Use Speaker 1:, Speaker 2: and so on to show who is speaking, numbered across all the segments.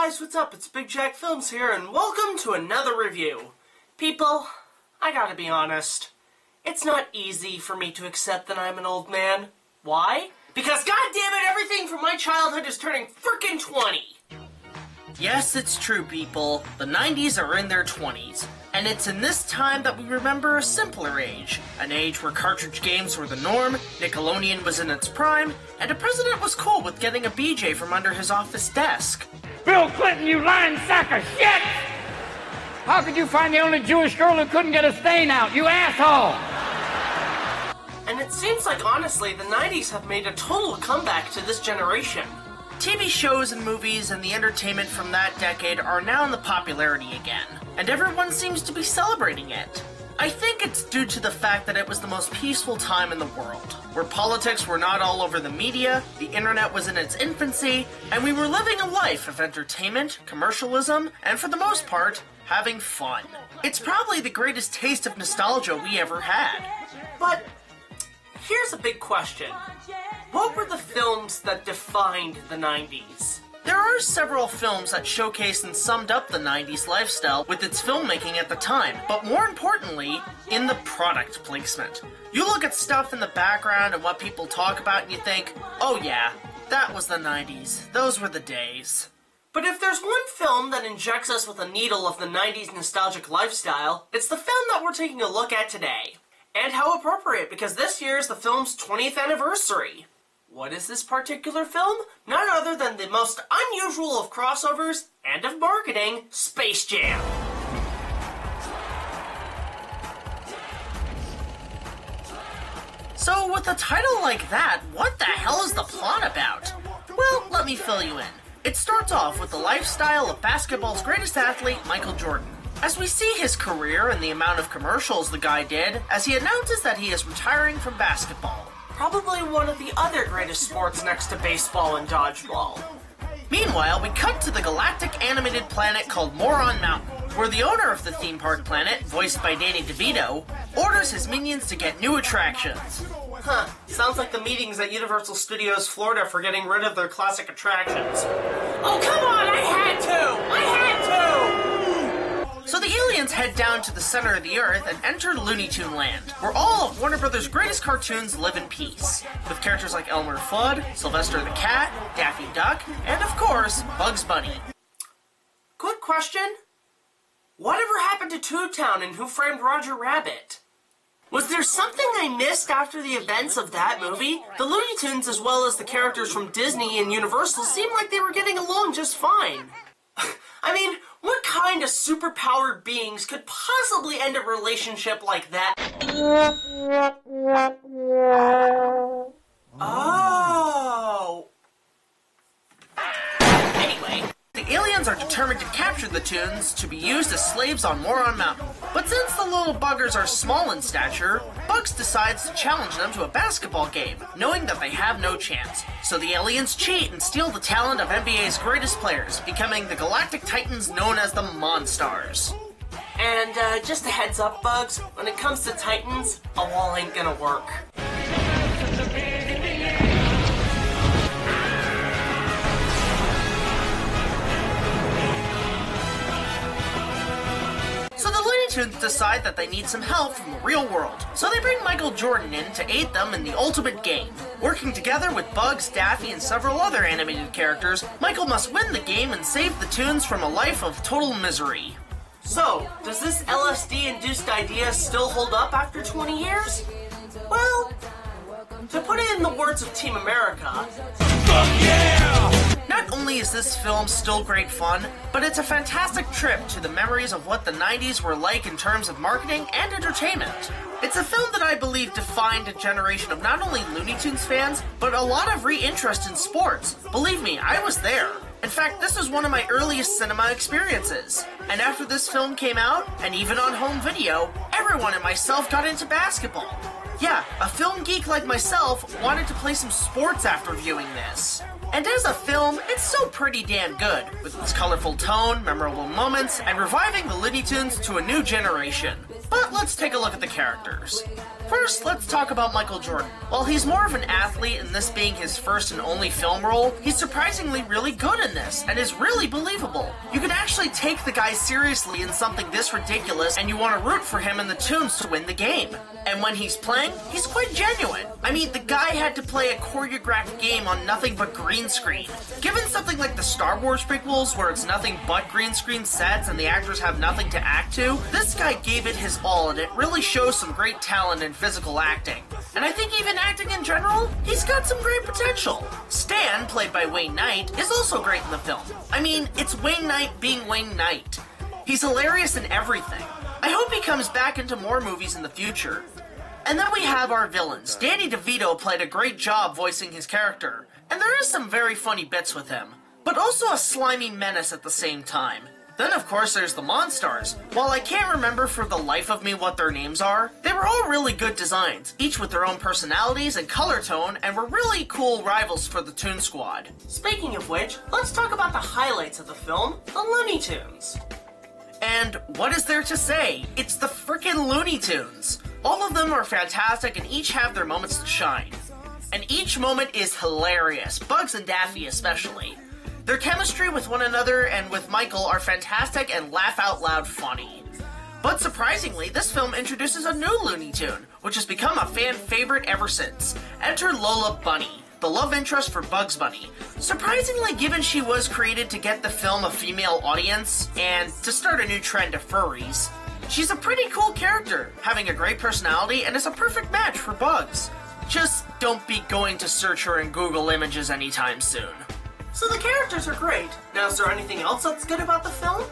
Speaker 1: guys, what's up? It's BigJackFilms here, and welcome to another review. People, I gotta be honest, it's not easy for me to accept that I'm an old man. Why? Because goddammit, everything from my childhood is turning frickin' 20! Yes, it's true, people. The 90s are in their 20s. And it's in this time that we remember a simpler age. An age where cartridge games were the norm, Nickelodeon was in its prime, and a president was cool with getting a BJ from under his office desk.
Speaker 2: Bill Clinton, you lying sack of shit! How could you find the only Jewish girl who couldn't get a stain out, you asshole?
Speaker 1: And it seems like, honestly, the 90s have made a total comeback to this generation. TV shows and movies and the entertainment from that decade are now in the popularity again, and everyone seems to be celebrating it. I think it's due to the fact that it was the most peaceful time in the world, where politics were not all over the media, the internet was in its infancy, and we were living a life of entertainment, commercialism, and for the most part, having fun. It's probably the greatest taste of nostalgia we ever had. But here's a big question. What were the films that defined the 90s? There are several films that showcased and summed up the 90s lifestyle with its filmmaking at the time, but more importantly, in the product placement. You look at stuff in the background and what people talk about and you think, oh yeah, that was the 90s, those were the days. But if there's one film that injects us with a needle of the 90s nostalgic lifestyle, it's the film that we're taking a look at today. And how appropriate, because this year is the film's 20th anniversary. What is this particular film? None other than the most unusual of crossovers and of marketing, Space Jam. So with a title like that, what the hell is the plot about? Well, let me fill you in. It starts off with the lifestyle of basketball's greatest athlete, Michael Jordan. As we see his career and the amount of commercials the guy did, as he announces that he is retiring from basketball. Probably one of the other greatest sports next to baseball and dodgeball. Meanwhile, we cut to the galactic animated planet called Moron Mountain, where the owner of the theme park planet, voiced by Danny Devito, orders his minions to get new attractions. Huh, sounds like the meetings at Universal Studios Florida for getting rid of their classic attractions. Oh, come on, I had to! So the aliens head down to the center of the Earth and enter Looney Tune land, where all of Warner Brothers' greatest cartoons live in peace, with characters like Elmer Fudd, Sylvester the Cat, Daffy Duck, and of course, Bugs Bunny. Good question. Whatever happened to Toontown and Who Framed Roger Rabbit? Was there something I missed after the events of that movie? The Looney Tunes, as well as the characters from Disney and Universal, seemed like they were getting along just fine. I mean, what kind of superpowered beings could possibly end a relationship like that? Oh. Anyway, the aliens are determined to capture the Tunes to be used as slaves on Moron Mountain. But since the little buggers are small in stature, Bugs decides to challenge them to a basketball game, knowing that they have no chance. So the aliens cheat and steal the talent of NBA's greatest players, becoming the Galactic Titans known as the Monstars. And just a heads up, Bugs, when it comes to Titans, a wall ain't gonna work. So the Looney Tunes decide that they need some help from the real world. So they bring Michael Jordan in to aid them in the ultimate game. Working together with Bugs, Daffy, and several other animated characters, Michael must win the game and save the Tunes from a life of total misery. So, does this LSD-induced idea still hold up after 20 years? Well, to put it in the words of Team America, fuck yeah! Not only is this film still great fun, but it's a fantastic trip to the memories of what the 90s were like in terms of marketing and entertainment. It's a film that I believe defined a generation of not only Looney Tunes fans, but a lot of re-interest in sports. Believe me, I was there. In fact, this was one of my earliest cinema experiences. And after this film came out, and even on home video, everyone and myself got into basketball. Yeah, a film geek like myself wanted to play some sports after viewing this. And as a film, it's so pretty damn good, with its colorful tone, memorable moments, and reviving the Looney Tunes to a new generation. But let's take a look at the characters. First, let's talk about Michael Jordan. While he's more of an athlete and this being his first and only film role, he's surprisingly really good in this, and is really believable. You can actually take the guy seriously in something this ridiculous, and you want to root for him in the Tunes to win the game. And when he's playing, he's quite genuine. I mean, the guy had to play a choreographed game on nothing but green screen. Given something like the Star Wars prequels, where it's nothing but green screen sets and the actors have nothing to act to, this guy gave it his all, and it really shows some great talent in physical acting. And I think even acting in general, he's got some great potential. Stan, played by Wayne Knight, is also great in the film. I mean, it's Wayne Knight being Wayne Knight. He's hilarious in everything. I hope he comes back into more movies in the future. And then we have our villains. Danny Devito played a great job voicing his character, and there is some very funny bits with him, but also a slimy menace at the same time. Then, of course, there's the Monstars. While I can't remember for the life of me what their names are, they were all really good designs, each with their own personalities and color tone, and were really cool rivals for the Toon Squad. Speaking of which, let's talk about the highlights of the film, the Looney Tunes. And what is there to say? It's the frickin' Looney Tunes. All of them are fantastic and each have their moments to shine. And each moment is hilarious, Bugs and Daffy especially. Their chemistry with one another and with Michael are fantastic and laugh-out-loud funny. But surprisingly, this film introduces a new Looney Tune, which has become a fan favorite ever since. Enter Lola Bunny, the love interest for Bugs Bunny. Surprisingly, given she was created to get the film a female audience, and to start a new trend of furries, she's a pretty cool character, having a great personality, and is a perfect match for Bugs. Just don't be going to search her in Google Images anytime soon. So the characters are great. Now, is there anything else that's good about the film?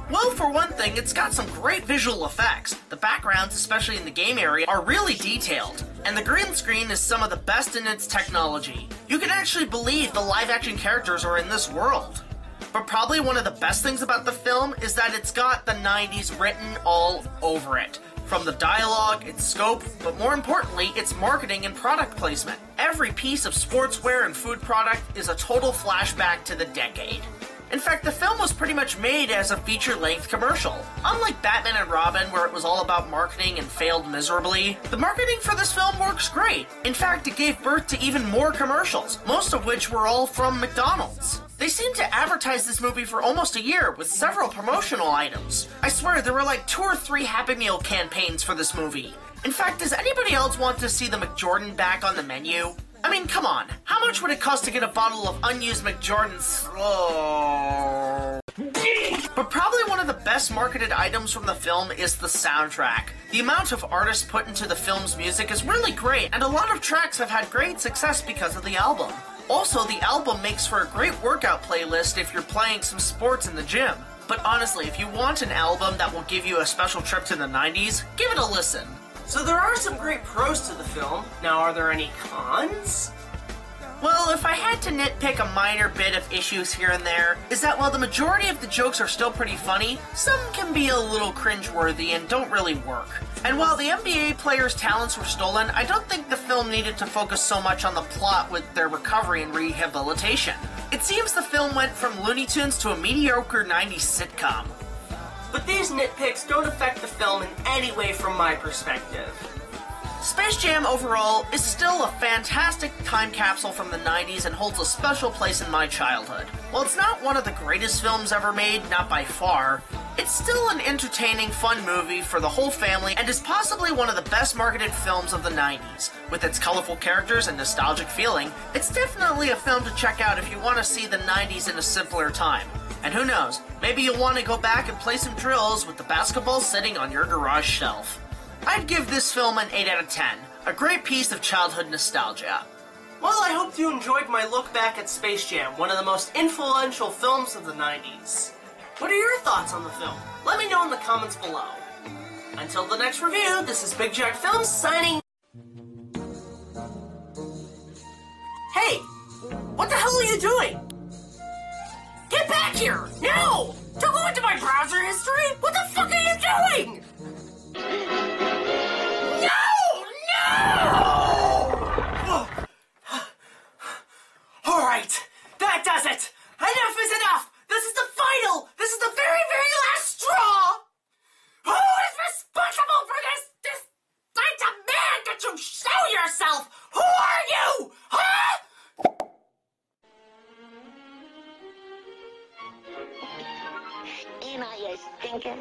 Speaker 1: Well, for one thing, it's got some great visual effects. The backgrounds, especially in the game area, are really detailed, and the green screen is some of the best in its technology. You can actually believe the live-action characters are in this world. But probably one of the best things about the film is that it's got the 90s written all over it. From the dialogue, its scope, but more importantly, its marketing and product placement. Every piece of sportswear and food product is a total flashback to the decade. In fact, the film was pretty much made as a feature-length commercial. Unlike Batman and Robin, where it was all about marketing and failed miserably, the marketing for this film works great. In fact, it gave birth to even more commercials, most of which were all from McDonald's. They seemed to advertise this movie for almost a year, with several promotional items. I swear, there were like 2 or 3 Happy Meal campaigns for this movie. In fact, does anybody else want to see the McJordan back on the menu? I mean, come on. How much would it cost to get a bottle of unused McJordan's... Oh. But probably one of the best marketed items from the film is the soundtrack. The amount of artists put into the film's music is really great, and a lot of tracks have had great success because of the album. Also, the album makes for a great workout playlist if you're playing some sports in the gym. But honestly, if you want an album that will give you a special trip to the 90s, give it a listen. So there are some great pros to the film. Now, are there any cons? Well, if I had to nitpick a minor bit of issues here and there, is that while the majority of the jokes are still pretty funny, some can be a little cringeworthy and don't really work. And while the NBA players' talents were stolen, I don't think the film needed to focus so much on the plot with their recovery and rehabilitation. It seems the film went from Looney Tunes to a mediocre 90s sitcom. But these nitpicks don't affect the film in any way from my perspective. Space Jam overall is still a fantastic time capsule from the 90s and holds a special place in my childhood. While it's not one of the greatest films ever made, not by far, it's still an entertaining, fun movie for the whole family and is possibly one of the best marketed films of the 90s. With its colorful characters and nostalgic feeling, it's definitely a film to check out if you want to see the 90s in a simpler time. And who knows, maybe you'll want to go back and play some drills with the basketball sitting on your garage shelf. I'd give this film an 8 out of 10, a great piece of childhood nostalgia. Well, I hope you enjoyed my look back at Space Jam, one of the most influential films of the 90s. What are your thoughts on the film? Let me know in the comments below. Until the next review, this is BigJackFilms signing... Hey! What the hell are you doing? Get back here! No! Don't go into my browser history! What the fuck are you doing? Alright, that does it! Enough is enough! This is the final! This is the very, very last straw! Who is responsible for this? I demand
Speaker 3: stinker.